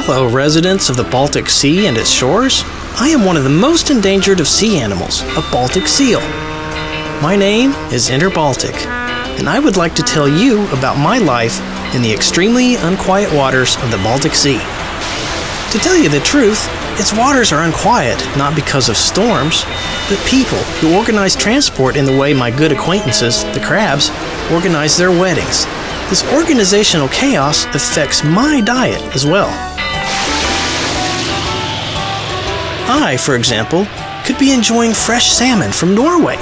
Hello, residents of the Baltic Sea and its shores. I am one of the most endangered of sea animals, a Baltic seal. My name is Intrerbaltic, and I would like to tell you about my life in the extremely unquiet waters of the Baltic Sea. To tell you the truth, its waters are unquiet not because of storms, but people who organize transport in the way my good acquaintances, the crabs, organize their weddings. This organizational chaos affects my diet as well. I, for example, could be enjoying fresh salmon from Norway.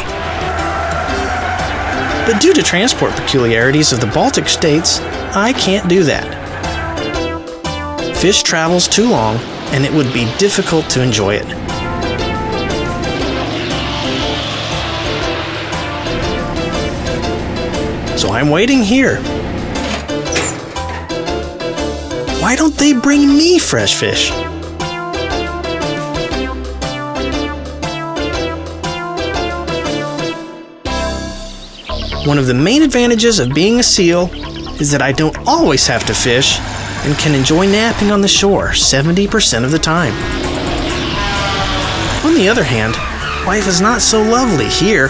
But due to transport peculiarities of the Baltic states, I can't do that. Fish travels too long, and it would be difficult to enjoy it. So I'm waiting here. Why don't they bring me fresh fish? One of the main advantages of being a seal is that I don't always have to fish and can enjoy napping on the shore 70% of the time. On the other hand, life is not so lovely here.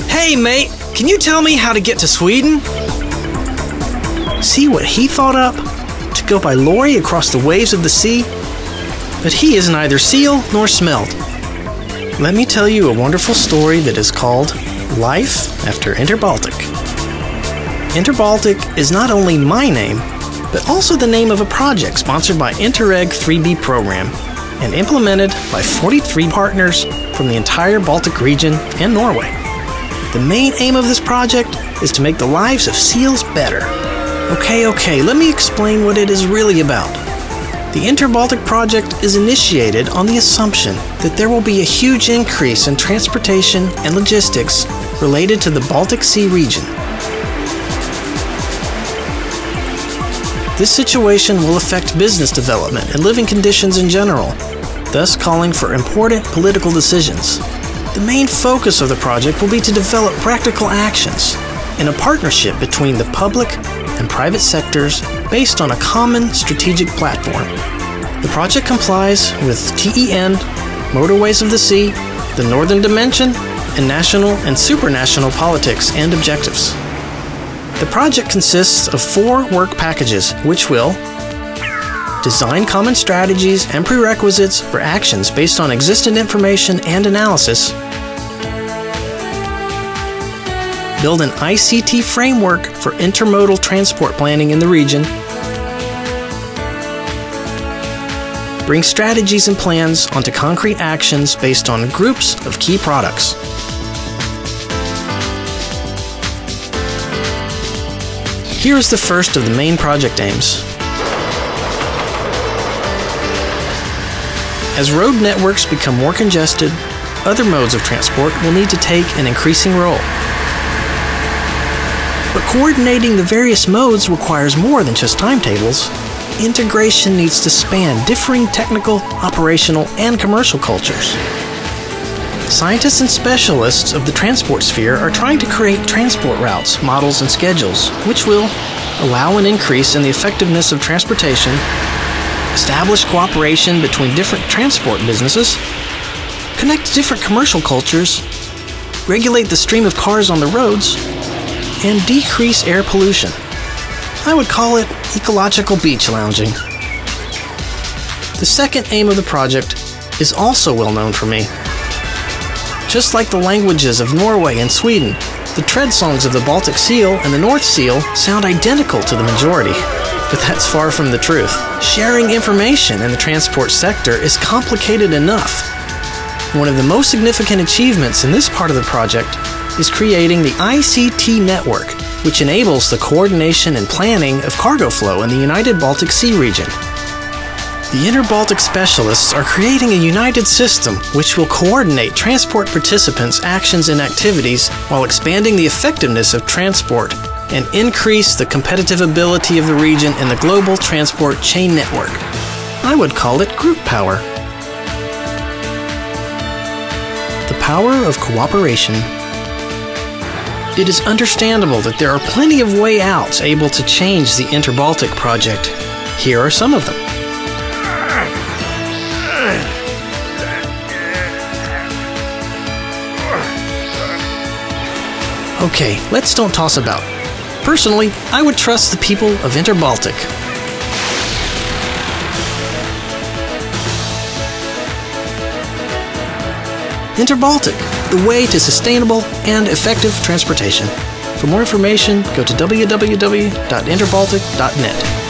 Hey mate, can you tell me how to get to Sweden? See what he thought up? To go by lorry across the waves of the sea? But he is neither seal nor smelt. Let me tell you a wonderful story that is called Life After Intrerbaltic. Intrerbaltic is not only my name, but also the name of a project sponsored by Interreg 3B program and implemented by 43 partners from the entire Baltic region and Norway. The main aim of this project is to make the lives of seals better. Okay, let me explain what it is really about. The Intrerbaltic project is initiated on the assumption that there will be a huge increase in transportation and logistics related to the Baltic Sea region. This situation will affect business development and living conditions in general, thus calling for important political decisions. The main focus of the project will be to develop practical actions in a partnership between the public and private sectors based on a common strategic platform. The project complies with TEN, Motorways of the Sea, the Northern Dimension, and national and supranational politics and objectives. The project consists of 4 work packages, which will design common strategies and prerequisites for actions based on existing information and analysis, build an ICT framework for intermodal transport planning in the region, bring strategies and plans onto concrete actions based on groups of key products. Here is the first of the main project aims. As road networks become more congested, other modes of transport will need to take an increasing role. But coordinating the various modes requires more than just timetables. Integration needs to span differing technical, operational, and commercial cultures. Scientists and specialists of the transport sphere are trying to create transport routes, models, and schedules, which will allow an increase in the effectiveness of transportation, establish cooperation between different transport businesses, connect different commercial cultures, regulate the stream of cars on the roads, and decrease air pollution. I would call it ecological beach lounging. The second aim of the project is also well known for me. Just like the languages of Norway and Sweden, the tread songs of the Baltic seal and the North seal sound identical to the majority, but that's far from the truth. Sharing information in the transport sector is complicated enough. One of the most significant achievements in this part of the project is creating the ICT network, which enables the coordination and planning of cargo flow in the United Baltic Sea region. The Intrerbaltic specialists are creating a united system which will coordinate transport participants' actions and activities while expanding the effectiveness of transport and increase the competitive ability of the region in the global transport chain network. I would call it group power. The power of cooperation. It is understandable that there are plenty of way outs able to change the Intrerbaltic project. Here are some of them. Okay, let's don't toss about. Personally, I would trust the people of Intrerbaltic. Intrerbaltic, the way to sustainable and effective transportation. For more information, go to www.intrerbaltic.net.